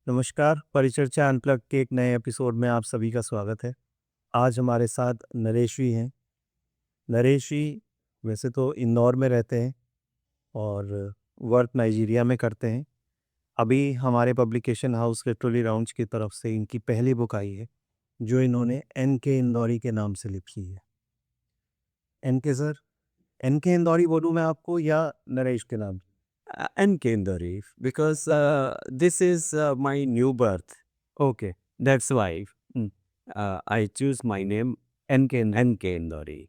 नमस्कार, परिचर्चा अनप्लग के एक नए एपिसोड में आप सभी का स्वागत है। आज हमारे साथ नरेश जी हैं। नरेश जी वैसे तो इंदौर में रहते हैं और वर्क नाइजीरिया में करते हैं। अभी हमारे पब्लिकेशन हाउस लिटरेरी राउंड्स की तरफ से इनकी पहली बुक आई है, जो इन्होंने एन के इंदौरी के नाम से लिखी है। N K sir, N K Indori बोलूँ मैं आपको या नरेश के नाम? And Kendari, because this is my new birth. Okay. That's why हुँ, I choose my name N K Indori. N. Kendari.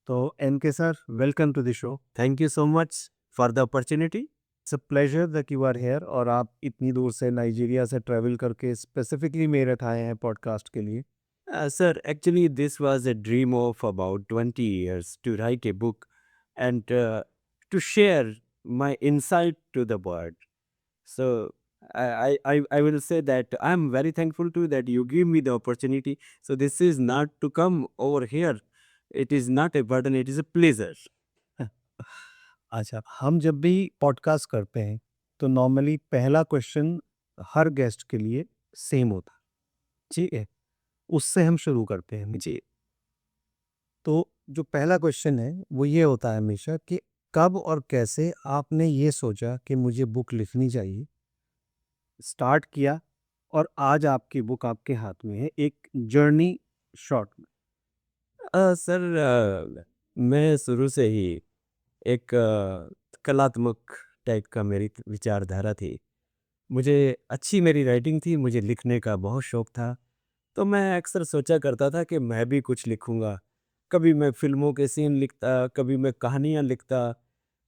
तो N K sir, welcome to the show. Thank you so much for the opportunity. It's a pleasure that you are here और आप इतनी दूर से Nigeria से travel करके specifically Meerut आए हैं पॉडकास्ट के लिए। Sir, actually, this was a dream of about 20 years to write a book and to share my insight to the world. So I will say that I'm very thankful to that you give me the opportunity. So this is not to come over here. It is not a burden. It is a pleasure. अच्छा, हम जब भी podcast करते हैं तो normally पहला question हर guest के लिए सेम होता है, ठीक है? उससे हम शुरू करते हैं। जी तो जो पहला क्वेश्चन है वो ये होता है हमेशा कि कब और कैसे आपने ये सोचा कि मुझे बुक लिखनी चाहिए, स्टार्ट किया और आज आपकी बुक आपके हाथ में है, एक जर्नी शॉर्ट में। सर मैं शुरू से ही एक कलात्मक टाइप का मेरी विचारधारा थी। मुझे अच्छी मेरी राइटिंग थी, मुझे लिखने का बहुत शौक था। तो मैं अक्सर सोचा करता था कि मैं भी कुछ लिखूँगा। कभी मैं फ़िल्मों के सीन लिखता, कभी मैं कहानियाँ लिखता,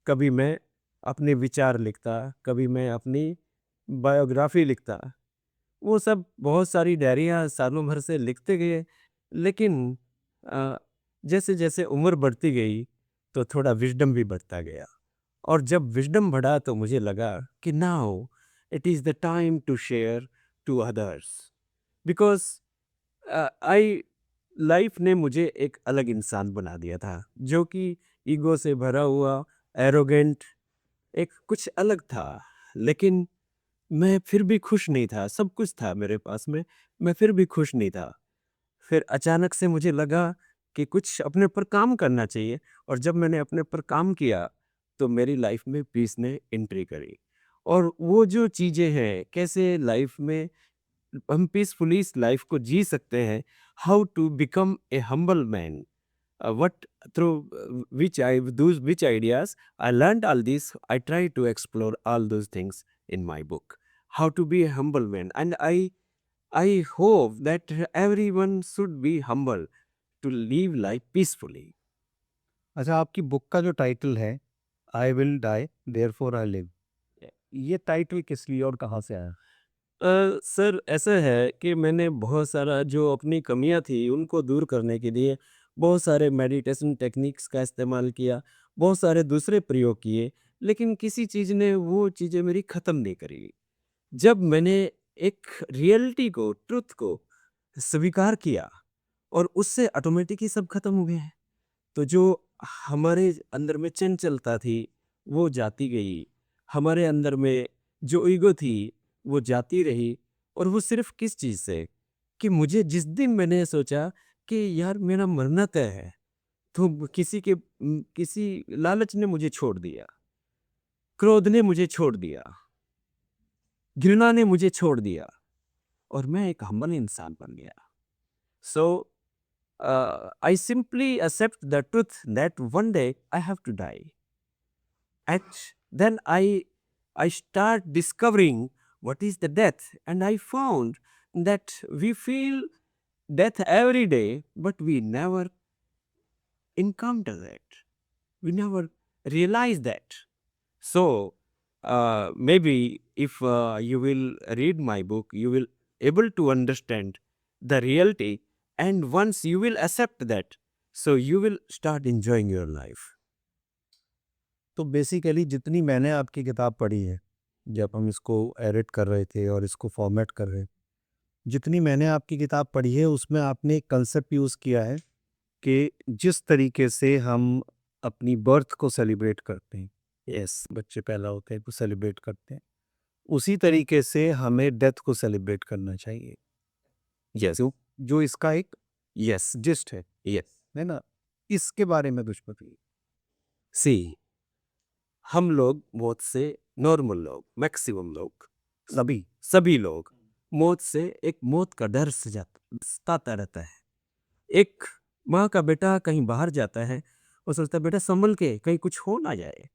कभी मैं अपने विचार लिखता, कभी मैं अपनी बायोग्राफ़ी लिखता। वो सब बहुत सारी डायरियाँ सालों भर से लिखते गए, लेकिन अ, जैसे-जैसे उम्र बढ़ती गई, तो थोड़ा विज़डम भी बढ़ता गया और जब विज़डम बढ़ा तो मुझे लगा कि now it is the time to share to others because I life ने मुझे एक अलग इंसान बना दिया था, जो कि ईगो से भरा हुआ, एरोगेंट एक कुछ अलग था। लेकिन मैं फिर भी खुश नहीं था, सब कुछ था मेरे पास में, मैं फिर भी खुश नहीं था। फिर अचानक से मुझे लगा कि कुछ अपने ऊपर काम करना चाहिए और जब मैंने अपने ऊपर काम किया, तो मेरी लाइफ़ में पीस ने एंट्री करी। और वो जो चीज़ें हैं, कैसे लाइफ़ में हम पीसफुली इस लाइफ़ को जी सकते हैं, how to become a humble man, what through which I those which ideas I learned all this. I try to explore all those things in my book. How to be a humble man, and I hope that everyone should be humble to live life peacefully. अच्छा, आपकी book का जो title है, I will die therefore I live, ये title किस लिए और कहाँ से आया? सर ऐसा है कि मैंने बहुत सारा जो अपनी कमियां थी उनको दूर करने के लिए बहुत सारे मेडिटेशन टेक्निक्स का इस्तेमाल किया, बहुत सारे दूसरे प्रयोग किए, लेकिन किसी चीज़ ने वो चीज़ें मेरी ख़त्म नहीं करी। जब मैंने एक रियलिटी को, ट्रुथ को स्वीकार किया और उससे ऑटोमेटिक ही सब खत्म हो गया है। तो जो हमारे अंदर में चंचलता थी, वो जाती गई। हमारे अंदर में जो ईगो थी, वो जाती रही और वो सिर्फ़ किस चीज़ से, कि मुझे जिस दिन मैंने सोचा कि यार मेरा मरना तय है, तो किसी लालच ने मुझे छोड़ दिया, क्रोध ने मुझे छोड़ दिया, घृणा ने मुझे छोड़ दिया और मैं एक हम्बल इंसान बन गया। सो I simply accept the truth that one day I have to die. And then I start discovering what is the death, and I found that we feel death every day, but we never encounter that. We never realize that. So maybe if you will read my book, you will able to understand the reality, and once you will accept that, so you will start enjoying your life. तो basically जितनी मैंने आपकी किताब पढ़ी है, जब हम इसको एडिट कर रहे थे और इसको फॉर्मेट कर रहे, जितनी मैंने आपकी किताब पढ़ी है उसमें आपने एक कंसेप्ट यूज़ किया है कि जिस तरीके से हम अपनी बर्थ को सेलिब्रेट करते हैं, Yes. बच्चे पैदा होते हैं तो सेलिब्रेट करते हैं, उसी तरीके से हमें डेथ को सेलिब्रेट करना चाहिए, यस, जो इसका एक यस, जिस्ट यस। है ना? इसके बारे में कुछ बताइए। सी, हम लोग मौत से, नॉर्मल लोग, मैक्सिमम लोग, सभी लोग मौत से एक मौत का डर से सताता रहता है। एक माँ का बेटा कहीं बाहर जाता है, वो सोचता है बेटा संभल के कहीं कुछ हो ना जाए।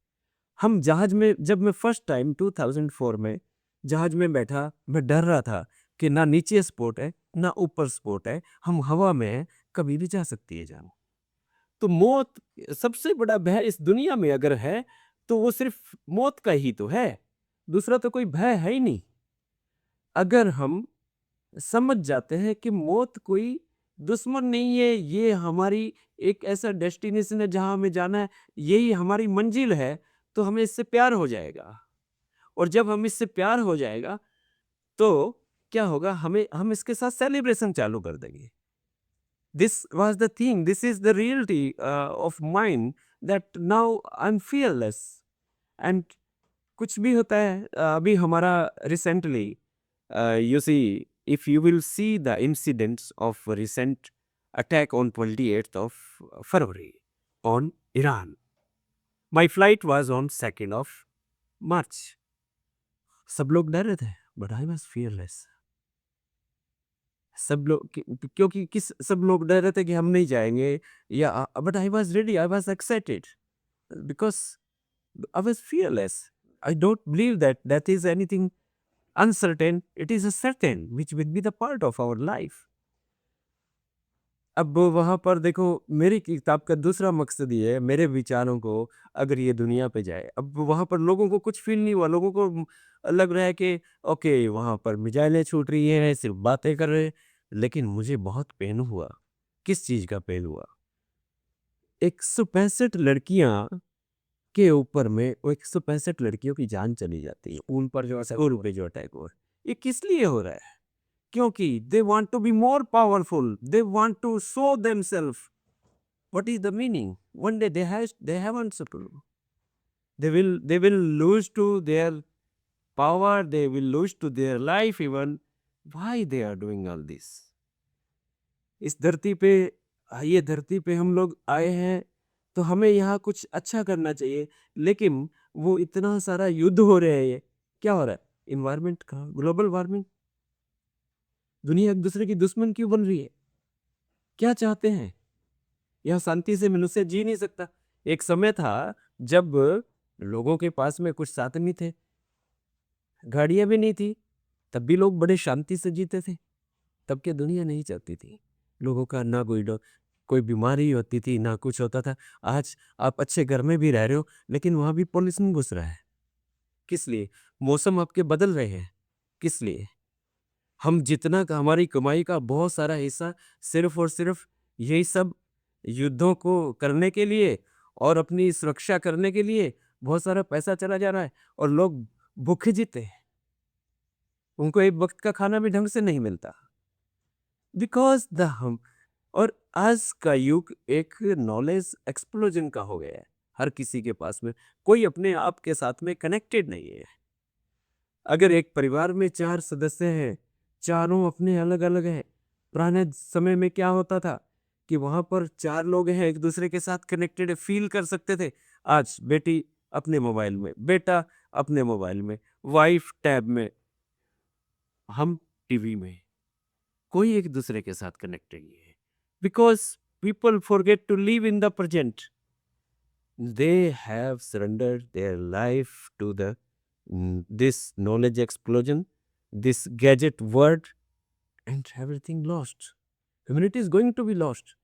हम जहाज में, जब मैं फर्स्ट टाइम 2004 में जहाज में बैठा, मैं डर रहा था कि ना नीचे स्पॉट है ना ऊपर स्पॉट है, हम हवा में हैं, कभी भी जा सकती है जान। तो मौत सबसे बड़ा भय इस दुनिया में अगर है तो वो सिर्फ मौत का ही तो है, दूसरा तो कोई भय है ही नहीं। अगर हम समझ जाते हैं कि मौत कोई दुश्मन नहीं है, ये हमारी एक ऐसा डेस्टिनेशन है जहां हमें जाना है, यही हमारी मंजिल है, तो हमें इससे प्यार हो जाएगा। और जब हम इससे प्यार हो जाएगा तो क्या होगा, हम इसके साथ सेलिब्रेशन चालू कर देंगे। This was the thing. This is the reality of mine, that now I'm fearless. And कुछ भी होता है, अभी हमारा recently, you see, if you will see the incidents of recent attack on 28th of February on Iran. My flight was on 2nd of March. सब लोग डर रहे थे, but I was fearless. सब लोग क्योंकि किस सब लोग डर रहे थे कि हम नहीं जाएंगे, या but I was ready, I was excited because I was fearless. I don't believe that that is anything uncertain, it is a certain which will be the part of our life. अब वहाँ पर देखो, मेरी किताब का दूसरा मकसद ये है, मेरे विचारों को अगर ये दुनिया पे जाए, अब वहाँ पर लोगों को कुछ फील नहीं हुआ, लोगों को लग रहा है कि ओके वहाँ पर मिसाइलें छूट रही हैं, सिर्फ बातें कर रहे हैं, लेकिन मुझे बहुत पेन हुआ। किस चीज़ का पेन हुआ? 165 लड़कियां के ऊपर में, वो 165 लड़कियों की जान चली जाती है उन पर जो उन पे जो अटैक हुआ। ये किस लिए हो रहा है? क्योंकि they want to be more powerful, they want to show themselves. What is the meaning? One day they have answer, they will lose to their power, they will lose to their life even. Why they are doing all this? इस धरती पे, ये धरती पे हम लोग आए हैं तो हमें यहाँ कुछ अच्छा करना चाहिए, लेकिन वो इतना सारा युद्ध हो रहे हैं, ये क्या हो रहा है? इन्वायरमेंट का, ग्लोबल वार्मिंग। दुनिया एक दूसरे की दुश्मन क्यों बन रही है? क्या चाहते हैं? यहाँ शांति से मनुष्य जी नहीं सकता। एक समय था जब लोगों के पास में कुछ साधन नहीं थे, गाड़ियां भी नहीं थी, तब भी लोग बड़े शांति से जीते थे। तब की दुनिया नहीं चलती थी, लोगों का ना कोई कोई बीमारी होती थी ना कुछ होता था। आज आप अच्छे घर में भी रह रहे हो, लेकिन वहां भी पॉल्यूशन घुस रहा है। किस लिए? मौसम आपके बदल रहे हैं। किस लिए? हम जितना का, हमारी कमाई का बहुत सारा हिस्सा सिर्फ और सिर्फ यही सब युद्धों को करने के लिए और अपनी सुरक्षा करने के लिए बहुत सारा पैसा चला जा रहा है, और लोग भूखे जीते हैं। उनको एक वक्त का खाना भी ढंग से नहीं मिलता, बिकॉज द हम। और आज का युग एक नॉलेज एक्सप्लोजन का हो गया है। हर किसी के पास में, कोई अपने आप के साथ में कनेक्टेड नहीं है। अगर एक परिवार में 4 सदस्य हैं, चारों अपने अलग अलग हैं। पुराने समय में क्या होता था कि वहां पर 4 लोग हैं, एक दूसरे के साथ कनेक्टेड फील कर सकते थे। आज बेटी अपने मोबाइल में, बेटा अपने मोबाइल में, वाइफ टैब में, हम टीवी में, कोई एक दूसरे के साथ कनेक्टेड नहीं है। Because people forget to live in the present, they have surrendered their life to the this knowledge explosion, this gadget word, and everything lost. Humanity is going to be lost.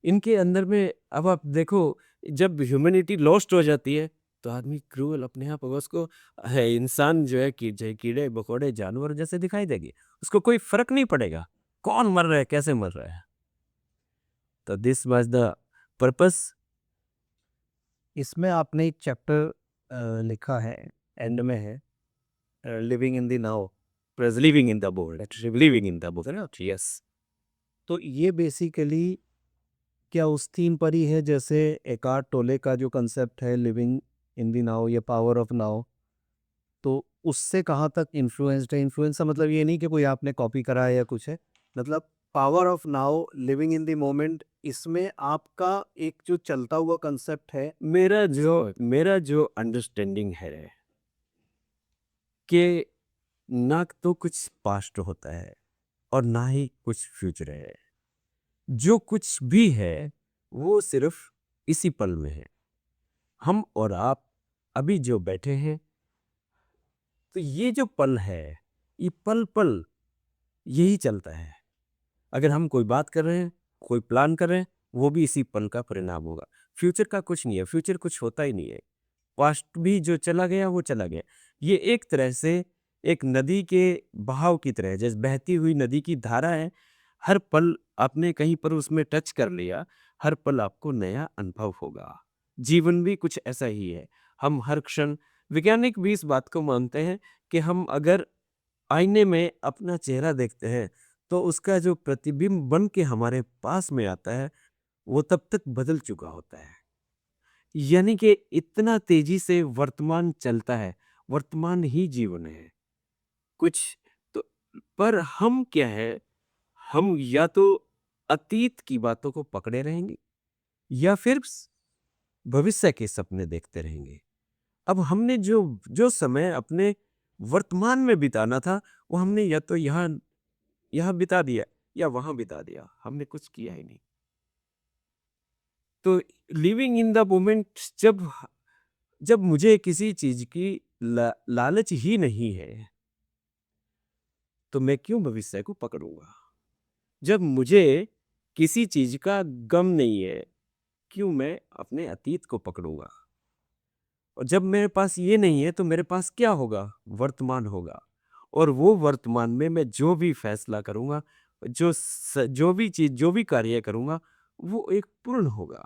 इनके अंदर में अब आप देखो, जब humanity lost हो जाती है तो आदमी क्रूअल अपने आप होगा, उसको है इंसान जो है कि कीड़े मकोड़े जानवर जैसे दिखाई देगी, उसको कोई फर्क नहीं पड़ेगा कौन मर रहा है कैसे मर रहा है। तो दिस वाज द पर्पस। इसमें आपने एक चैप्टर लिखा है, एंड में है, living in the now. Living in the board, living in the board, yes. तो ये बेसिकली क्या उस थीम पर ही है, जैसे एकार्ट टोले का जो कंसेप्ट है लिविंग इन द नाउ या पावर ऑफ नाउ, तो उससे कहाँ तक इन्फ्लुएंस्ड है? इन्फ्लुएंस का मतलब ये नहीं कि कोई आपने कॉपी करा है या कुछ है। मतलब power of now, living in the moment, इसमें आपका एक जो चलता हुआ कांसेप्ट है। मेरा जो अंडरस्टैंडिंग है कि ना तो कुछ पास्ट होता है और ना ही कुछ फ्यूचर है। जो कुछ भी है वो सिर्फ इसी पल में है। हम और आप अभी जो बैठे हैं, तो ये जो पल है, ये पल पल यही चलता है। अगर हम कोई बात कर रहे हैं, कोई प्लान कर रहे हैं, वो भी इसी पल का परिणाम होगा। फ्यूचर का कुछ नहीं है, फ्यूचर कुछ होता ही नहीं है। पास्ट भी जो चला गया वो चला गया। ये एक तरह से एक नदी के बहाव की तरह है, जैसे बहती हुई नदी की धारा है। हर पल आपने कहीं पर उसमें टच कर लिया, हर पल आपको नया अनुभव होगा। जीवन भी कुछ ऐसा ही है। हम हर क्षण, वैज्ञानिक भी इस बात को मानते हैं कि हम अगर आईने में अपना चेहरा देखते हैं, तो उसका जो प्रतिबिंब बन के हमारे पास में आता है, वो तब तक बदल चुका होता है। यानी कि इतना तेजी से वर्तमान चलता है, वर्तमान ही जीवन है। कुछ तो पर हम क्या है, हम या तो अतीत की बातों को पकड़े रहेंगे या फिर भविष्य के सपने देखते रहेंगे। अब हमने जो जो समय अपने वर्तमान में बिताना था, वो हमने या तो यहाँ यहाँ बिता दिया या वहां बिता दिया। हमने कुछ किया ही नहीं। तो लिविंग इन द मोमेंट, जब जब मुझे किसी चीज की लालच ही नहीं है, तो मैं क्यों भविष्य को पकड़ूंगा? जब मुझे किसी चीज का गम नहीं है, क्यों मैं अपने अतीत को पकड़ूंगा? और जब मेरे पास ये नहीं है, तो मेरे पास क्या होगा? वर्तमान होगा। और वो वर्तमान में मैं जो भी फैसला करूंगा, जो भी चीज, जो भी कार्य करूंगा, वो एक पूर्ण होगा।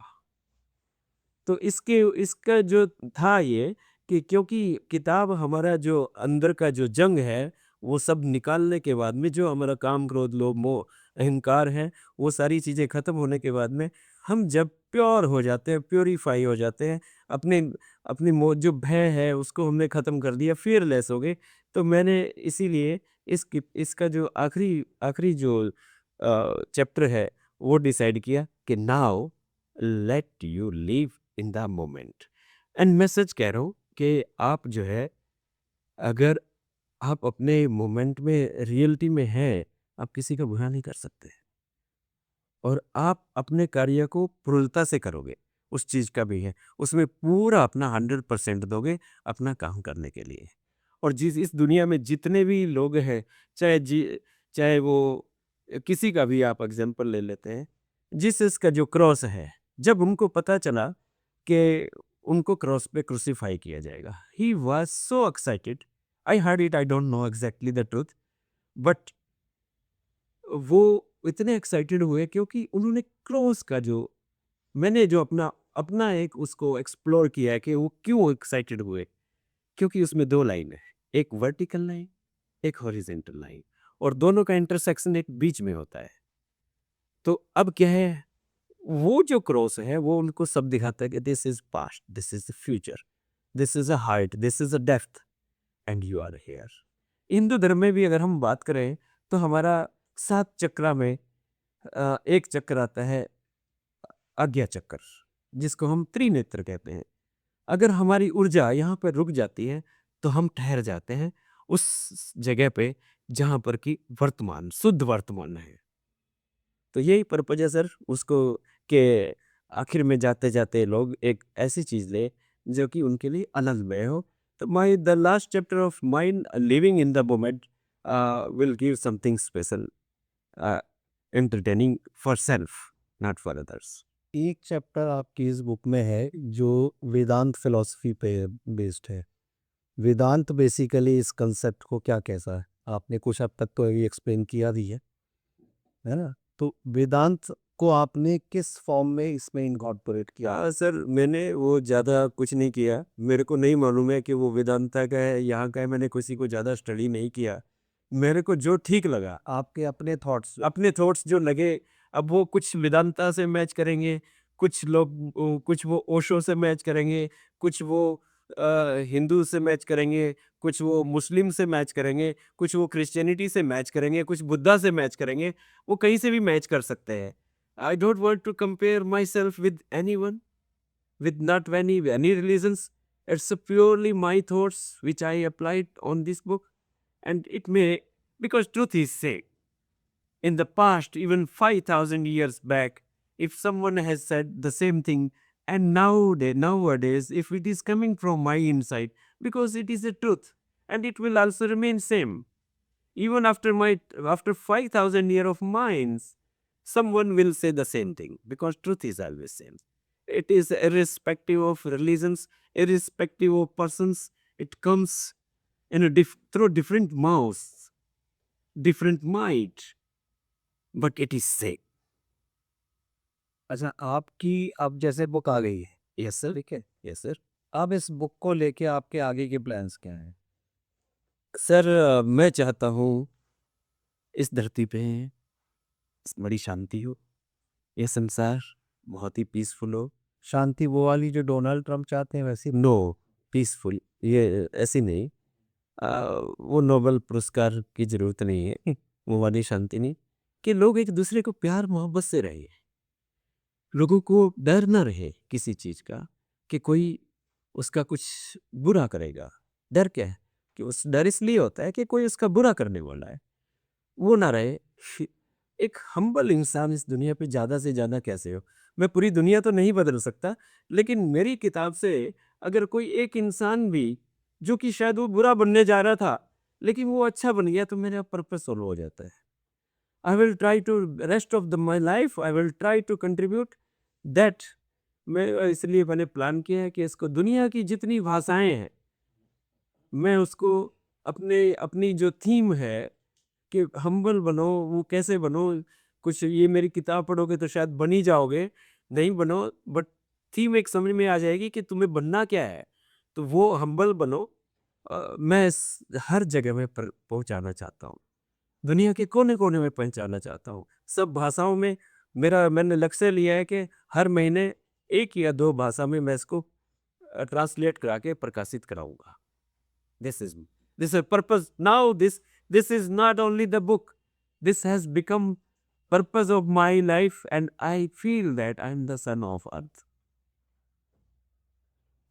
तो इसका जो था ये, कि क्योंकि किताब हमारा जो अंदर का जो जंग है, वो सब निकालने के बाद में जो हमारा काम, क्रोध, लोभ, मोह, अहंकार है, वो सारी चीज़ें खत्म होने के बाद में हम जब प्योर हो जाते हैं, प्योरीफाई हो जाते हैं, अपने अपनी जो भय है उसको हमने ख़त्म कर दिया, फियरलेस हो गए। तो मैंने इसीलिए इसका जो आखिरी आखिरी जो चैप्टर है, वो डिसाइड किया कि now let you live in the moment. And मैं सच कह रहा हूँ कि आप जो है, अगर आप अपने मोमेंट में, रियलिटी में हैं, आप किसी का बुरा नहीं कर सकते। और आप अपने कार्य को पूर्णता से करोगे, उस चीज़ का भी है, उसमें पूरा अपना 100% दोगे अपना काम करने के लिए। और जिस इस दुनिया में जितने भी लोग हैं, चाहे वो किसी का भी आप एग्जाम्पल ले लेते हैं, जिस इसका जो क्रॉस है, जब उनको पता चला कि उनको क्रॉस पे क्रूसीफाई किया जाएगा, he was so excited. I heard it, I don't know exactly the truth, but वो इतने एक्साइटेड हुए क्योंकि उन्होंने क्रॉस का जो, मैंने जो अपना अपना एक उसको एक्सप्लोर किया है कि वो क्यों एक्साइटेड हुए। क्योंकि उसमें दो लाइन है, एक वर्टिकल लाइन, एक हॉरिजेंटल लाइन, और दोनों का इंटरसेक्शन एक बीच में होता है। तो अब क्या है, वो जो क्रॉस है वो उनको सब दिखाता है कि this is past, this is the future, this is a height, this is a depth, and you are here. Hindu धर्म में भी अगर हम बात करें, तो हमारा 7 चक्रा में एक चक्र आता है आज्ञा चक्र, जिसको हम त्रिनेत्र कहते हैं। अगर हमारी ऊर्जा यहाँ पर रुक जाती है, तो हम ठहर जाते हैं उस जगह पे जहाँ पर कि वर्तमान, शुद्ध वर्तमान है। तो यही पर्पज है सर उसको, के आखिर में जाते जाते लोग एक ऐसी चीज ले जो कि उनके लिए आनंदमय हो। तो my the last chapter of mind, living in the moment, will give something special, entertaining for self, not for others. एक चैप्टर आपकी इस बुक में है जो वेदांत फिलॉसफी पे बेस्ड है। वेदांत बेसिकली इस कंसेप्ट को क्या कैसा है, आपने कुछ हद तक तो ये एक्सप्लेन किया भी है ना? तो वेदांत को आपने किस फॉर्म में इसमें इनकॉर्पोरेट किया? क्या सर, मैंने वो ज़्यादा कुछ नहीं किया। मेरे को नहीं मालूम है कि वो वेदांता का है, यहाँ का है। मैंने किसी को ज़्यादा स्टडी नहीं किया। मेरे को जो ठीक लगा, आपके अपने थॉट्स। अपने थॉट्स जो लगे, अब वो कुछ वेदांता से मैच करेंगे, कुछ लोग कुछ वो ओशो से मैच करेंगे, कुछ वो हिंदू से मैच करेंगे, कुछ वो मुस्लिम से मैच करेंगे, कुछ वो क्रिश्चियनिटी से मैच करेंगे, कुछ बुद्धा से मैच करेंगे, वो कहीं से भी मैच कर सकते हैं। I don't want to compare myself with anyone, with not any religions. It's a purely my thoughts which I applied on this book, and it may, because truth is said. In the past, even 5,000 years back, if someone has said the same thing, and nowadays, if it is coming from my inside, because it is a truth, and it will also remain same. Even after 5,000 year of minds, someone will say the same thing, because truth is always same. It is irrespective of religions, irrespective of persons. It comes in through different mouths, different mind, but it is same. अच्छा, आपकी अब जैसे book आ गई है, Yes, sir. ठीक है? Yes, sir. अब इस बुक को लेके आपके आगे के प्लान्स क्या हैं? सर, मैं चाहता हूँ इस धरती पे बड़ी शांति हो, ये संसार बहुत ही पीसफुल हो। शांति वो वाली जो डोनाल्ड ट्रंप चाहते हैं वैसी? नो, पीसफुल, ये ऐसी नहीं। अ, वो नोबेल पुरस्कार की ज़रूरत नहीं है, वो वाली शांति नहीं, कि लोग एक दूसरे को प्यार मोहब्बत से रहें। लोगों को डर ना रहे किसी चीज़ का कि कोई उसका कुछ बुरा करेगा। डर क्या है? कि उस डर इसलिए होता है कि कोई उसका बुरा करने वाला है, वो ना रहे। एक हम्बल इंसान इस दुनिया पे ज़्यादा से ज़्यादा कैसे हो? मैं पूरी दुनिया तो नहीं बदल सकता, लेकिन मेरी किताब से अगर कोई एक इंसान भी, जो कि शायद वो बुरा बनने जा रहा था, लेकिन वो अच्छा बन गया, तो मेरा पर्पस सॉल्व हो जाता है। I will try to rest of the my life, I will try to contribute that. मैं इसलिए मैंने प्लान किया है कि इसको दुनिया की जितनी भाषाएँ हैं, मैं उसको अपनी जो थीम है कि हम्बल बनो, वो कैसे बनो, कुछ ये मेरी किताब पढ़ोगे तो शायद बन ही जाओगे, नहीं बनो, बट थीम एक समझ में आ जाएगी कि तुम्हें बनना क्या है, तो वो हम्बल बनो। मैं हर जगह में पहुंचाना चाहता हूँ, दुनिया के कोने कोने में पहुंचाना चाहता हूँ, सब भाषाओं में। मैंने लक्ष्य लिया है कि हर महीने एक या दो भाषा में मैं इसको ट्रांसलेट करा के प्रकाशित कराऊंगा। This is this is purpose. Now this is not only the book. This has become purpose of my life, and I feel that I am the son of earth.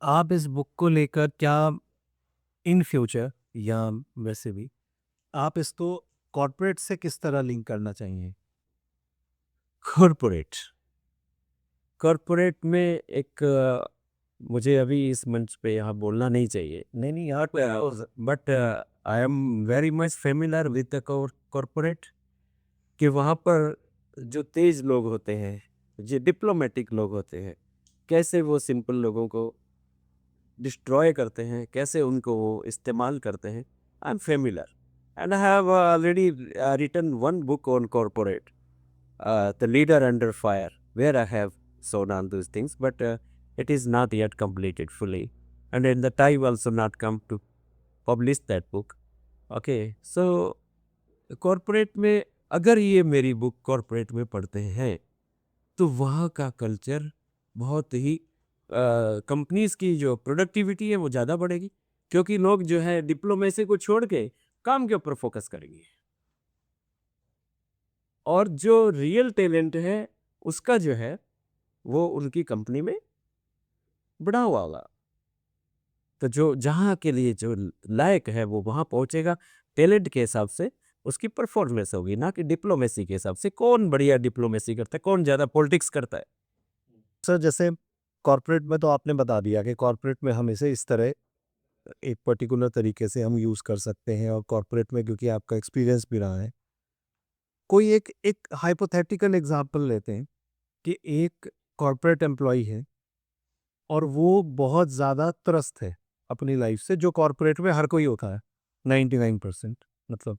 आप इस बुक को लेकर क्या in future या वैसे भी आप इसको कॉर्पोरेट से किस तरह लिंक करना चाहिए? कॉर्पोरेट कॉर्पोरेट में एक मुझे अभी इस मंच पे यहाँ बोलना नहीं चाहिए, नहीं, नहीं यार, but I am very much familiar with the corporate, कि वहाँ पर जो तेज लोग होते हैं, जो डिप्लोमेटिक लोग होते हैं, कैसे वो सिंपल लोगों को डिस्ट्रॉय करते हैं, कैसे उनको वो इस्तेमाल करते हैं। I am familiar, and I have already written one book on corporate, the leader under fire, where I have shown on those things, but it is not yet completed fully, and in the time also not come to publish that book. Okay, so corporate में अगर ये मेरी book corporate में पढ़ते हैं, तो वहाँ का कल्चर बहुत ही कंपनीज की जो प्रोडक्टिविटी है वो ज़्यादा बढ़ेगी, क्योंकि लोग जो है डिप्लोमेसी को छोड़ के काम के ऊपर फोकस करेंगे, और जो रियल टैलेंट है उसका जो है वो उनकी कंपनी में बढ़ा हुआ होगा। तो जो जहाँ के लिए जो लायक है वो वहाँ पहुँचेगा, टैलेंट के हिसाब से उसकी परफॉर्मेंस होगी, ना कि डिप्लोमेसी के हिसाब से कौन बढ़िया डिप्लोमेसी करता है, कौन ज़्यादा पॉलिटिक्स करता है। सर जैसे कॉर्पोरेट में तो आपने बता दिया कि कॉर्पोरेट में हम इसे इस तरह एक पर्टिकुलर तरीके से हम यूज़ कर सकते हैं, और कॉर्पोरेट में क्योंकि आपका एक्सपीरियंस भी रहा है, कोई एक एक हाइपोथेटिकल एग्जांपल लेते हैं कि एक कॉर्पोरेट एम्प्लॉय है और वो बहुत ज़्यादा त्रस्त है अपनी लाइफ से, जो कॉर्पोरेट में हर कोई होता है, 99%, मतलब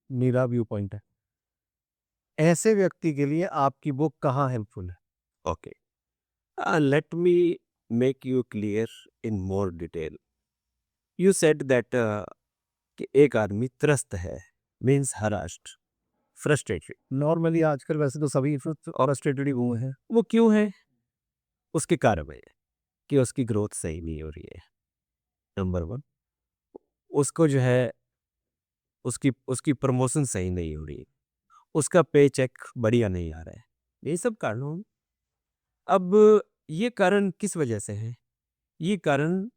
मेरा व्यू पॉइंट है। ऐसे व्यक्ति के लिए आपकी बुक कहाँ हेल्पफुल है? Okay, let me make you clear in more detail. You said that कि एक आदमी त्रस्त है, मीन्स हरास्ट, फ्रस्ट्रेटेड। नॉर्मली आजकल वैसे तो सभी फ्रस्ट्रेटेड ही हुए हैं। वो क्यों है? उसके कारण है कि उसकी ग्रोथ सही नहीं हो रही है, नंबर 1, उसको जो है उसकी उसकी प्रमोशन सही नहीं हो रही है, उसका पे चेक बढ़िया नहीं आ रहा है। ये सब कारणों अब ये कारण किस वजह से है? ये कारण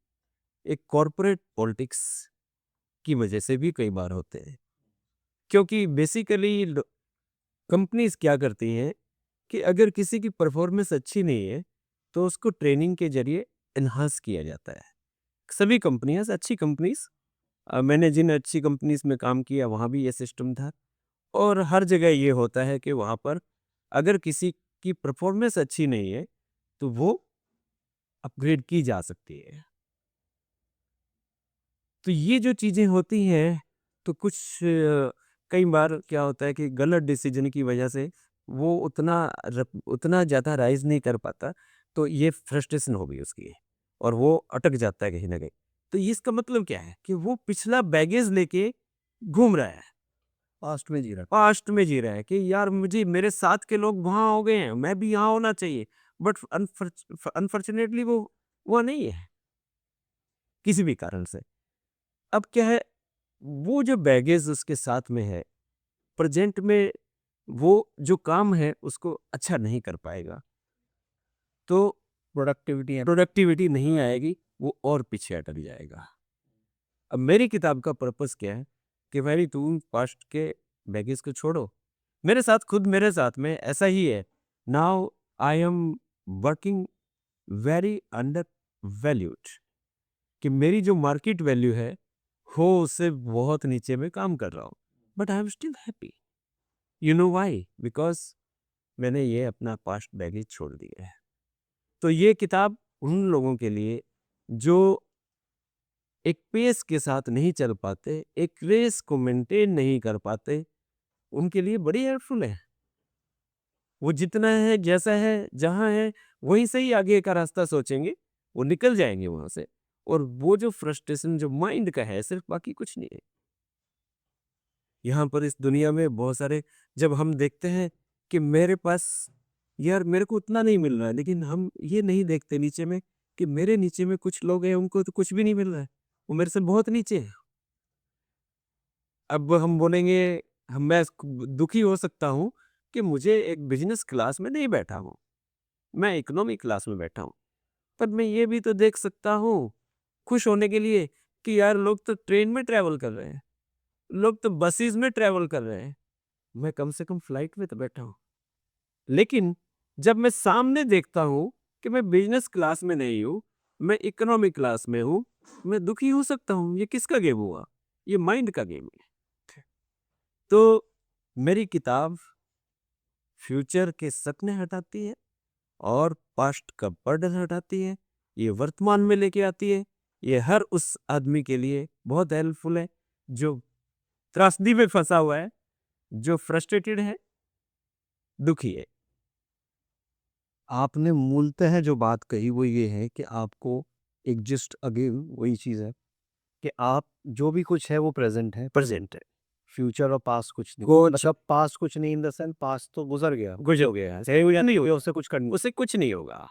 एक कॉर्पोरेट पॉलिटिक्स की वजह से भी कई बार होते हैं। क्योंकि बेसिकली कंपनीज क्या करती हैं कि अगर किसी की परफॉर्मेंस अच्छी नहीं है तो उसको ट्रेनिंग के जरिए एनहांस किया जाता है। सभी कंपनियां अच्छी कंपनीज, मैंने जिन अच्छी कंपनीज में काम किया वहाँ भी ये सिस्टम था। और हर जगह ये होता है कि वहाँ पर अगर किसी की परफॉर्मेंस अच्छी नहीं है तो वो अपग्रेड की जा सकती है। तो ये जो चीज़ें होती हैं तो कुछ कई बार क्या होता है कि गलत डिसीजन की वजह से वो उतना ज़्यादा राइज नहीं कर पाता, तो ये फ्रस्ट्रेशन हो गई उसकी और वो अटक जाता है कहीं ना कहीं। तो ये इसका मतलब क्या है कि वो पिछला बैगेज लेके घूम रहा है, पास्ट में जी रहा पास्ट में जी रहा है कि यार मुझे मेरे साथ के लोग वहाँ हो गए हैं, मैं भी यहाँ होना चाहिए। बट अनफॉर्चुनेटली वो वहाँ नहीं है किसी भी कारण से। अब क्या है, वो जो बैगेज उसके साथ में है, प्रेजेंट में वो जो काम है उसको अच्छा नहीं कर पाएगा, तो प्रोडक्टिविटी है। प्रोडक्टिविटी नहीं आएगी, वो और पीछे अटक जाएगा। अब मेरी किताब का पर्पस क्या है कि भाई तुम पास्ट के बैगेज को छोड़ो। मेरे साथ में ऐसा ही है। Now I am working very under valued, कि मेरी जो मार्केट वैल्यू है हो उससे बहुत नीचे में काम कर रहा हूँ, but I am still happy. You know why? Because मैंने ये अपना पास्ट बैगेज छोड़ दिया है। तो ये किताब उन लोगों के लिए जो एक पेस के साथ नहीं चल पाते, एक रेस को मेंटेन नहीं कर पाते, उनके लिए बड़ी हेल्पफुल है। वो जितना है, जैसा है, जहाँ है, वहीं से ही आगे का रास्ता सोचेंगे, वो निकल जाएंगे वहां से। और वो जो फ्रस्ट्रेशन जो माइंड का है, सिर्फ बाकी कुछ नहीं है। यहाँ पर इस दुनिया में बहुत सारे, जब हम देखते हैं कि मेरे पास, यार मेरे को उतना नहीं मिल रहा है, लेकिन हम ये नहीं देखते नीचे में कि मेरे नीचे में कुछ लोग हैं उनको तो कुछ भी नहीं मिल रहा है, वो मेरे से बहुत नीचे है। अब हम बोलेंगे, मैं दुखी हो सकता हूँ कि मुझे एक बिजनेस क्लास में नहीं बैठा हूँ, मैं इकोनॉमी क्लास में बैठा हूँ। पर मैं ये भी तो देख सकता हूँ खुश होने के लिए कि यार लोग तो ट्रेन में ट्रैवल कर रहे हैं, लोग तो बसेस में ट्रैवल कर रहे हैं, मैं कम से कम फ्लाइट में तो बैठा हूँ। लेकिन जब मैं सामने देखता हूँ कि मैं बिजनेस क्लास में नहीं हूँ, मैं इकोनॉमी क्लास में हूँ, मैं दुखी हो सकता हूँ। ये किसका गेम हुआ? ये माइंड का गेम है। तो मेरी किताब फ्यूचर के सपने हटाती है और पास्ट का बर्डन हटाती है, ये वर्तमान में लेके आती है। ये हर उस आदमी के लिए बहुत हेल्पफुल है जो त्रासदी में फंसा हुआ है, जो फ्रस्ट्रेटेड है, दुखी है। आपने मूलतः जो बात कही वो ये है कि आपको एग्जिस्ट अगेन वही चीज़ है कि आप जो भी कुछ है वो प्रेजेंट है, प्रेजेंट है, फ्यूचर और पास्ट कुछ नहीं। कुछ मतलब पास्ट कुछ नहीं इन द सेंस पास्ट तो गुजर गया, गुजर गया है, सही हो या नहीं ये होगा, उससे कुछ करनी। उससे कुछ नहीं होगा।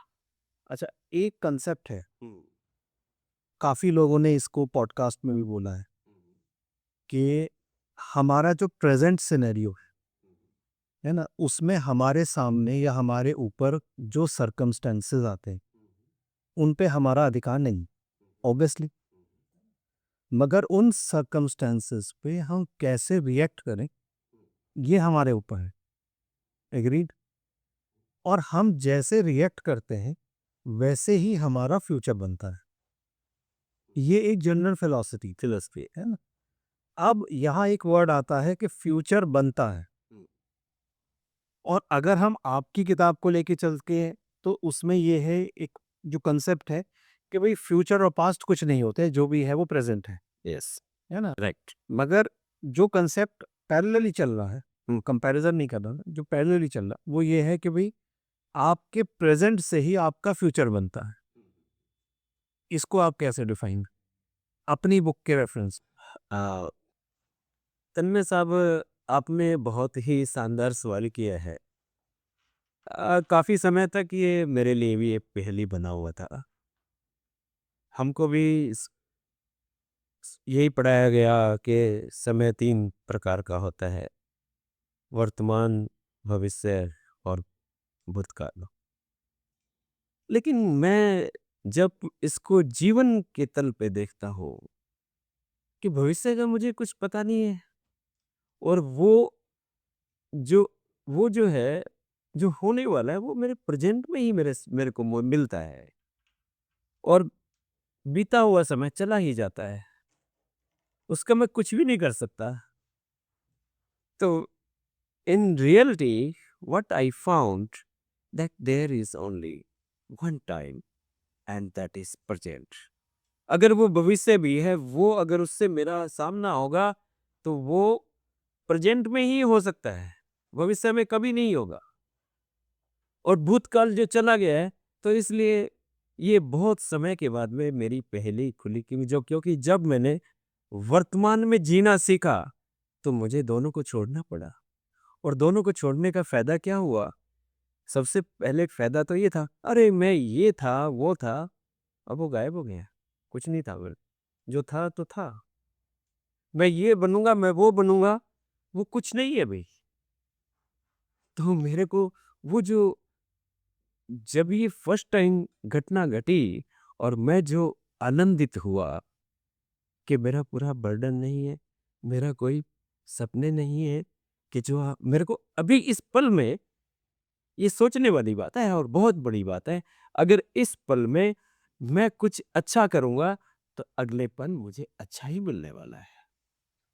अच्छा, एक कंसेप्ट है, काफ़ी लोगों ने इसको पॉडकास्ट में भी बोला है कि हमारा जो प्रेजेंट सिनेरियो है ना, उसमें हमारे सामने या हमारे ऊपर जो सर्कमस्टेंसेस आते हैं उन पे हमारा अधिकार नहीं, ऑब्वियसली। मगर उन सर्कमस्टेंसेस पे हम कैसे रिएक्ट करें ये हमारे ऊपर है, एग्रीड। और हम जैसे रिएक्ट करते हैं वैसे ही हमारा फ्यूचर बनता है। ये एक जनरल फिलॉसफी है ना। अब यहाँ एक वर्ड आता है कि फ्यूचर बनता है, और अगर हम आपकी किताब को लेके चलते हैं तो उसमें ये है एक जो कंसेप्ट है कि भाई फ्यूचर और पास्ट कुछ नहीं होते, जो भी है वो प्रेजेंट यस, है ना। राइट। मगर जो कंसेप्ट पैरेलली चल रहा है, कंपैरिजन नहीं कर रहा, जो पैरेलली चल रहा है वो ये है कि भाई आपके प्रेजेंट से ही आपका फ्यूचर बनता है। इसको आप कैसे डिफाइन अपनी बुक के रेफरेंस? तन्मय साहब, आपने बहुत ही शानदार सवाल किया है। काफ़ी समय तक ये मेरे लिए भी एक पहेली बना हुआ था। हमको भी यही पढ़ाया गया कि समय 3 प्रकार का होता है, वर्तमान, भविष्य और भूतकाल। लेकिन मैं जब इसको जीवन के तल पे देखता हूँ कि भविष्य का मुझे कुछ पता नहीं है, और जो वो जो है, जो होने वाला है, वो मेरे प्रेज़ेंट में ही मेरे को मिलता है, और बीता हुआ समय चला ही जाता है। उसका मैं कुछ भी नहीं कर सकता। तो in reality, what I found that there is only one time and that is present. अगर वो भविष्य भी है, वो अगर उससे मेरा सामना होगा, तो वो प्रेजेंट में ही हो सकता है, भविष्य में कभी नहीं होगा। और भूतकाल जो चला गया है, तो इसलिए ये बहुत समय के बाद में मेरी पहेली खुली, क्योंकि जब मैंने वर्तमान में जीना सीखा, तो मुझे दोनों को छोड़ना पड़ा। और दोनों को छोड़ने का फ़ायदा क्या हुआ? सबसे पहले फ़ायदा तो ये था, अरे मैं ये था, वो था, अब वो गायब हो गया। कुछ नहीं था फिर, जो था तो था। मैं ये बनूँगा, मैं वो बनूँगा, वो कुछ नहीं है भई। तो मेरे को वो जो जब ये फर्स्ट टाइम घटना घटी, और मैं जो आनंदित हुआ कि मेरा पूरा बर्डन नहीं है, मेरा कोई सपने नहीं है, कि जो मेरे को अभी इस पल में, ये सोचने वाली बात है और बहुत बड़ी बात है। अगर इस पल में मैं कुछ अच्छा करूँगा, तो अगले पल मुझे अच्छा ही मिलने वाला है।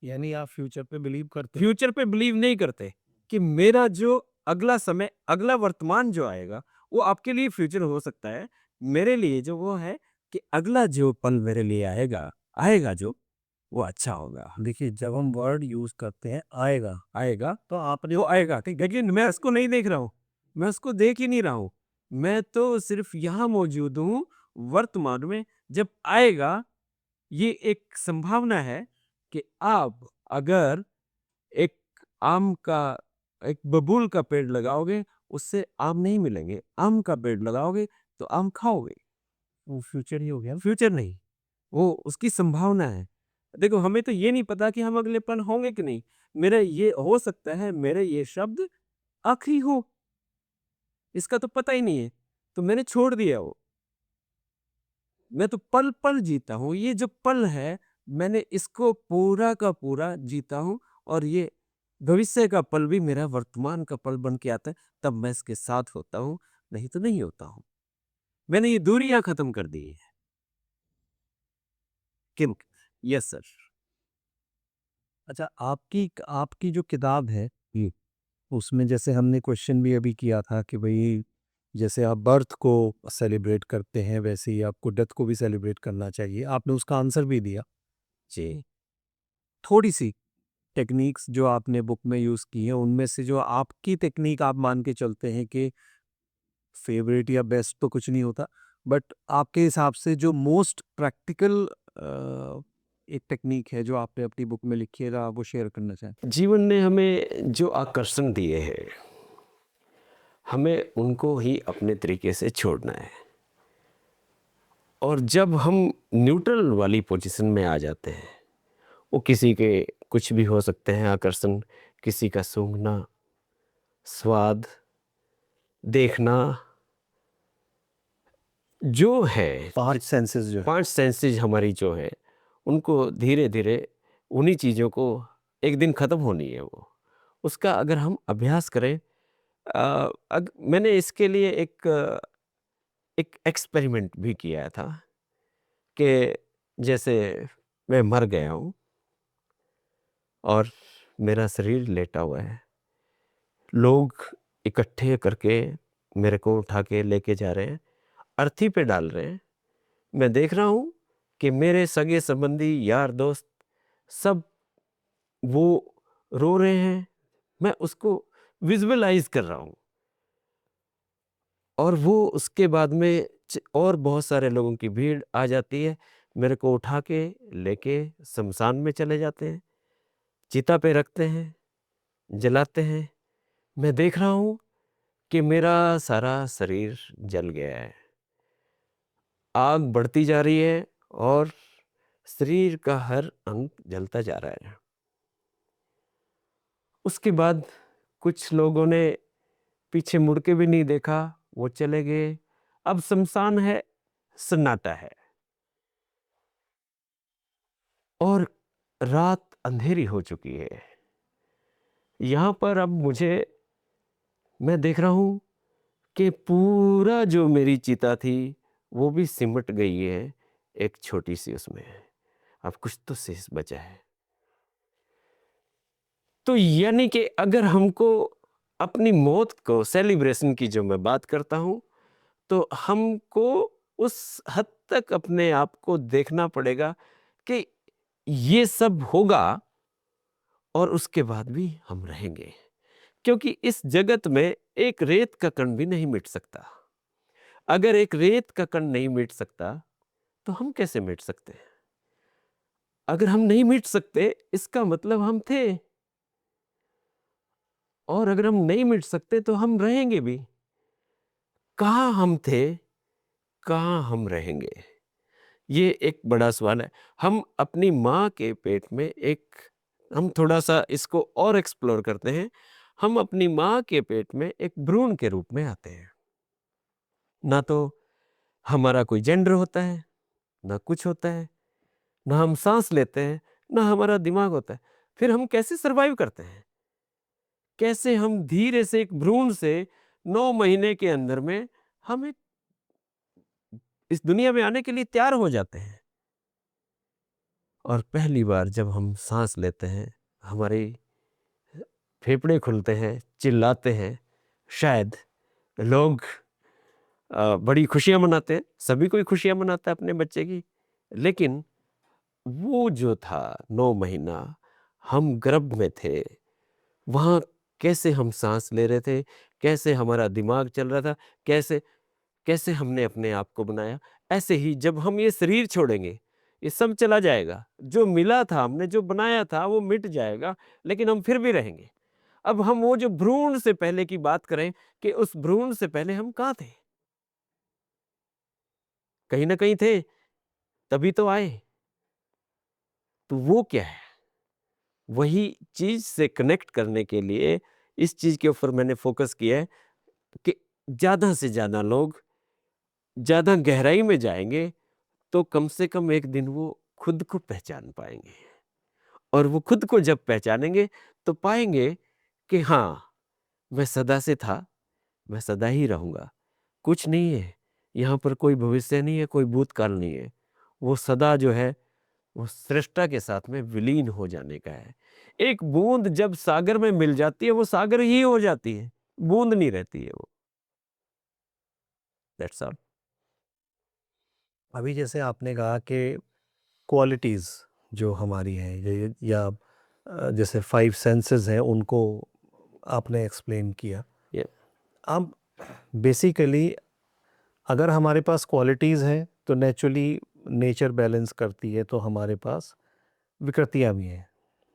यानी आप फ्यूचर पे बिलीव करते हैं? फ्यूचर पे बिलीव नहीं करते कि मेरा जो अगला समय, अगला वर्तमान जो आएगा, वो आपके लिए फ्यूचर हो सकता है। मेरे लिए जो वो है कि अगला जो पल मेरे लिए आएगा, आएगा जो, वो अच्छा होगा। देखिए, जब हम वर्ड यूज़ करते हैं आएगा, आएगा, तो आपने वो आएगा, ठीक, लेकिन मैं उसको नहीं देख रहा हूँ, मैं उसको देख ही नहीं रहा हूँ। मैं तो सिर्फ़ यहाँ मौजूद हूँ, वर्तमान में। जब आएगा, ये एक संभावना है कि आप अगर एक आम का, एक बबूल का पेड़ लगाओगे, उससे आम नहीं मिलेंगे। आम का पेड़ लगाओगे, तो आम खाओगे, वो फ्यूचर ही हो गया। फ्यूचर नहीं। वो उसकी संभावना है। देखो, हमें तो ये नहीं पता कि हम अगले पल होंगे कि नहीं। मेरा ये हो सकता है, मेरे ये शब्द आखिरी हो, इसका तो पता ही नहीं है, तो मैंने छोड़ दिया वो। मैं तो पल-पल जीता हूँ, ये जो पल है, मैंने इसको पूरा का पूरा जीता हूँ, और ये भविष्य का पल भी मेरा वर्तमान का पल बन के आता है, तब मैं इसके साथ होता हूँ, नहीं तो नहीं होता हूँ। मैंने ये दूरियाँ खत्म कर दी हैं। किन यस सर। अच्छा, आपकी आपकी जो किताब है, हुँ, उसमें जैसे हमने क्वेश्चन भी अभी किया था कि भई जैसे आप बर्थ को सेलिब्रेट करते हैं, वैसे ही आपको डेथ को भी सेलिब्रेट करना चाहिए। आपने उसका आंसर भी दिया। जी। थोड़ी-सी टेक्नीक्स जो आपने बुक में यूज़ की हैं, उनमें से जो आपकी टेक्नीक आप मान के चलते हैं कि फेवरेट या बेस्ट तो कुछ नहीं होता, बट आपके हिसाब से जो मोस्ट प्रैक्टिकल एक टेक्नीक है जो आपने अपनी बुक में लिखी है, आप वो शेयर करना चाहें? जीवन ने हमें जो आकर्षण दिए हैं, हमें उनको ही अपने तरीके से छोड़ना है। और जब हम न्यूट्रल वाली पोजीशन में आ जाते हैं, वो किसी के कुछ भी हो सकते हैं आकर्षण, किसी का सूंघना, स्वाद, देखना, जो है 5 सेंसेस जो है। 5 सेंसेस हमारी जो है, उनको धीरे-धीरे, उन्हीं चीज़ों को एक दिन ख़त्म होनी है वो। उसका अगर हम अभ्यास करें, मैंने इसके लिए एक एक्सपेरिमेंट भी किया था कि जैसे मैं मर गया हूँ और मेरा शरीर लेटा हुआ है। लोग इकट्ठे करके मेरे को उठा के लेके जा रहे हैं, अर्थी पे डाल रहे हैं। मैं देख रहा हूँ कि मेरे सगे-संबंधी, यार-दोस्त सब वो रो रहे हैं। मैं उसको विज़ुअलाइज़ कर रहा हूँ, और वो उसके बाद में और बहुत सारे लोगों की भीड़ आ जाती है। मेरे को उठा के लेके शमशान में चले जाते हैं, चिता पे रखते हैं, जलाते हैं। मैं देख रहा हूँ कि मेरा सारा शरीर जल गया है। आग बढ़ती जा रही है, और शरीर का हर अंग जलता जा रहा है। उसके बाद कुछ लोगों ने पीछे मुड़ के भी नहीं देखा, वो चले गए। अब शमशान है, सन्नाटा है और रात अंधेरी हो चुकी है। यहाँ पर अब मैं देख रहा हूँ कि पूरा जो मेरी चिता थी वो भी सिमट गई है एक छोटी सी उसमें। अब कुछ तो शेष बचा है। तो यानी कि अगर हमको अपनी मौत को सेलिब्रेशन की जो मैं बात करता हूँ, तो हमको उस हद तक अपने आप को देखना पड़ेगा कि ये सब होगा और उसके बाद भी हम रहेंगे, क्योंकि इस जगत में एक रेत का कण भी नहीं मिट सकता। अगर एक रेत का कण नहीं मिट सकता तो हम कैसे मिट सकते हैं? अगर हम नहीं मिट सकते इसका मतलब हम थे, और अगर हम नहीं मिट सकते तो हम रहेंगे भी। कहाँ हम थे, कहाँ हम रहेंगे, ये एक बड़ा सवाल है। हम अपनी माँ के पेट में हम थोड़ा सा इसको और एक्सप्लोर करते हैं। हम अपनी माँ के पेट में एक भ्रूण के रूप में आते हैं। ना तो हमारा कोई जेंडर होता है, ना कुछ होता है, ना हम सांस लेते हैं, ना हमारा दिमाग होता है। फिर हम कैसे सरवाइव करते हैं? कैसे हम धीरे से एक भ्रूण से 9 महीने के अंदर में हम इस दुनिया में आने के लिए तैयार हो जाते हैं। और पहली बार जब हम सांस लेते हैं, हमारे फेफड़े खुलते हैं, चिल्लाते हैं। शायद लोग बड़ी खुशियां मनाते हैं, सभी कोई खुशियां मनाता है अपने बच्चे की। लेकिन वो जो था 9 महीना, हम गर्भ में थे, वहाँ कैसे हम सांस ले रहे थे, कैसे हमारा दिमाग चल रहा था, कैसे कैसे हमने अपने आप को बनाया। ऐसे ही जब हम ये शरीर छोड़ेंगे, ये सब चला जाएगा। जो मिला था, हमने जो बनाया था वो मिट जाएगा, लेकिन हम फिर भी रहेंगे। अब हम वो जो भ्रूण से पहले की बात करें कि उस भ्रूण से पहले हम कहाँ थे? कहीं न कहीं थे, तभी तो आए। तो वो क्या है? वही चीज़ से कनेक्ट करने के लिए इस चीज़ के ऊपर मैंने फ़ोकस किया है कि ज़्यादा से ज़्यादा लोग ज़्यादा गहराई में जाएँगे, तो कम से कम एक दिन वो खुद को पहचान पाएँगे। और वो खुद को जब पहचानेंगे, तो पाएँगे कि हाँ, मैं सदा से था, मैं सदा ही रहूँगा। कुछ नहीं है, यहाँ पर कोई भविष्य नहीं है, कोई भूतकाल नहीं है। वो सदा जो है, वो सृष्टा के साथ में विलीन हो जाने का है। एक बूँद जब सागर में मिल जाती है, वो सागर ही हो जाती है, बूँद नहीं रहती है वो। That's all. अभी जैसे आपने कहा कि क्वालिटीज़ जो हमारी हैं या जैसे 5 सेंसेस हैं उनको आपने एक्सप्लेन किया। या अब बेसिकली अगर हमारे पास क्वालिटीज़ हैं तो नेचुरली नेचर बैलेंस करती है, तो हमारे पास विकृतियाँ भी हैं।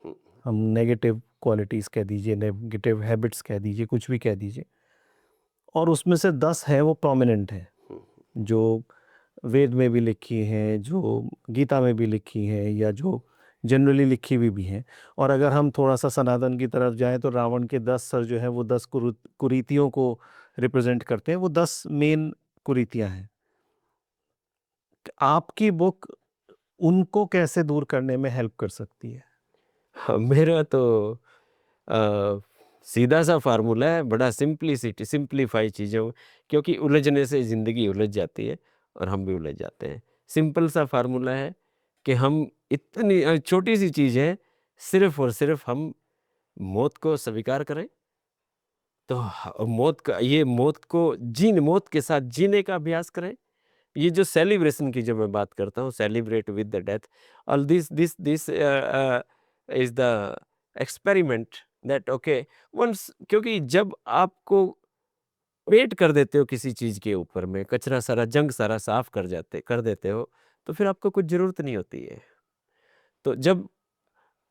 हुँ, हम नेगेटिव क्वालिटीज़ कह दीजिए, नेगेटिव हैबिट्स कह दीजिए, कुछ भी कह दीजिए, और उसमें से 10 हैं वो प्रोमिनेंट हैं, हुँ, जो वेद में भी लिखी हैं, जो गीता में भी लिखी हैं, या जो जनरली लिखी हुई भी हैं। और अगर हम थोड़ा-सा सनातन की तरफ जाएँ तो रावण के 10 सर जो हैं वो 10 कुरीतियों को रिप्रेज़ेंट करते हैं, वो 10 मेन कुरीतियाँ हैं। आपकी बुक उनको कैसे दूर करने में हेल्प कर सकती है? हाँ, मेरा तो अ, सीधा-सा फ़ॉर्मूला है, बड़ा सिम्प्लीफ़ाई चीज़ों, क्योंकि उलझने से ज़िंदगी उलझ जाती है और हम भी उलझ जाते हैं। सिंपल सा फ़ॉर्मूला है कि हम छोटी-सी चीज़ है, सिर्फ़ और सिर्फ़ हम मौत को स्वीकार करें, तो मौत के साथ जीने का अभ्यास करें। ये जो सेलिब्रेशन की जब मैं बात करता हूँ, सेलिब्रेट विद द डेथ, और this is the experiment that okay once, क्योंकि जब आपको पेंट कर देते हो किसी चीज़ के ऊपर में, कचरा सारा, जंग सारा साफ कर देते हो, तो फिर आपको कुछ ज़रूरत नहीं होती है। तो जब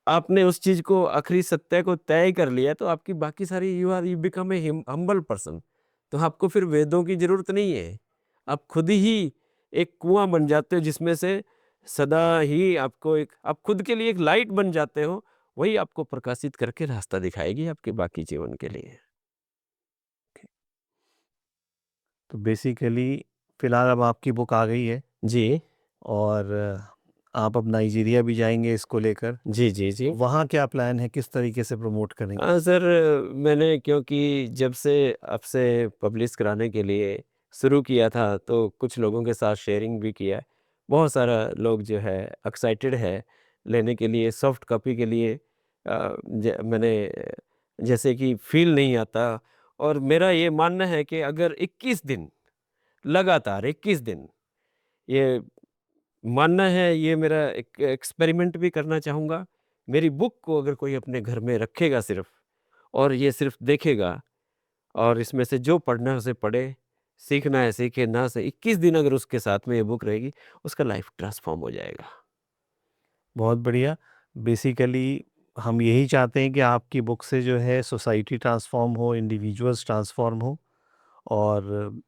आपने उस चीज़ को, आखिरी सत्य को तय कर लिया, तो आपकी बाकी सारी you become a humble person. तो आपको फिर वेदों की ज़रूरत नहीं है। आप खुद ही एक कुआँ बन जाते हो जिसमें से सदा ही आपको एक आप खुद के लिए एक लाइट बन जाते हो, वही आपको प्रकाशित करके रास्ता दिखाएगी आपके बाकी जीवन के लिए। तो बेसिकली फ़िलहाल अब आपकी बुक आ गई है जी। और आप अब नाइजीरिया भी जाएँगे इसको लेकर। जी, जी, जी। वहाँ क्या प्लान है? किस तरीके से प्रमोट करेंगे? सर मैंने क्योंकि जब से आपसे पब्लिश कराने के लिए शुरू किया था, तो कुछ लोगों के साथ शेयरिंग भी किया है। बहुत सारा लोग जो है एक्साइटेड है लेने के लिए, सॉफ्ट कॉपी के लिए। मैंने जैसे कि फ़ील नहीं आता और मेरा ये मानना है कि अगर 21 दिन, लगातार 21 दिन, ये मानना है, ये मेरा एक एक्सपेरिमेंट भी करना चाहूँगा। मेरी बुक को अगर कोई अपने घर में रखेगा सिर्फ़ और ये सिर्फ़ देखेगा और इसमें से जो पढ़ना है उसे पढ़े, सीखना है सीखे, ना सही 21 दिन अगर उसके साथ में ये बुक रहेगी, उसका लाइफ़ ट्रांसफ़ॉर्म हो जाएगा। बहुत बढ़िया। बेसिकली हम यही चाहते हैं कि आपकी बुक से जो है सोसाइटी ट्रांसफ़ॉर्म हो, इंडिविजुअल्स ट्रांसफ़ॉर्म हो और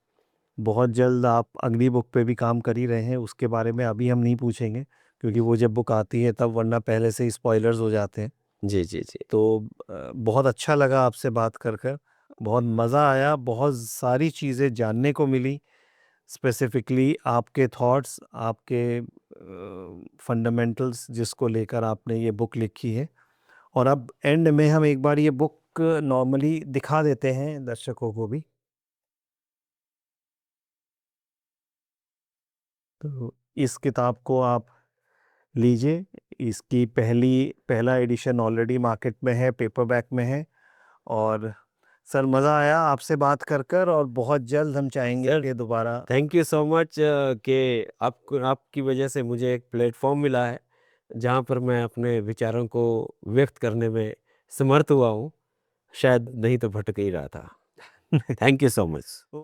बहुत जल्द आप अगली बुक पे भी काम कर ही रहे हैं, उसके बारे में अभी हम नहीं पूछेंगे क्योंकि वो जब बुक आती है तब, वरना पहले से ही स्पॉयलर्स हो जाते हैं। जी, जी, जी। तो बहुत अच्छा लगा आपसे बात कर, बहुत मज़ा आया, बहुत सारी चीज़ें जानने को मिली। स्पेसिफ़िकली आपके थॉट्स, आपके फंडामेंटल्स जिसको लेकर आपने ये बुक लिखी है। और अब एंड में हम एक बार ये बुक नॉर्मली दिखा देते हैं दर्शकों को भी। तो इस किताब को आप लीजिए, इसकी पहला एडिशन ऑलरेडी मार्केट में है, पेपरबैक में है। और सर मज़ा आया आपसे बात कर और बहुत जल्द हम चाहेंगे सर, कि दोबारा। थैंक यू सो मच कि आपको आपकी वजह से मुझे एक प्लेटफ़ॉर्म मिला है, जहाँ पर मैं अपने विचारों को व्यक्त करने में समर्थ हुआ हूँ। शायद नहीं तो भटक ही रहा था। Thank you so much.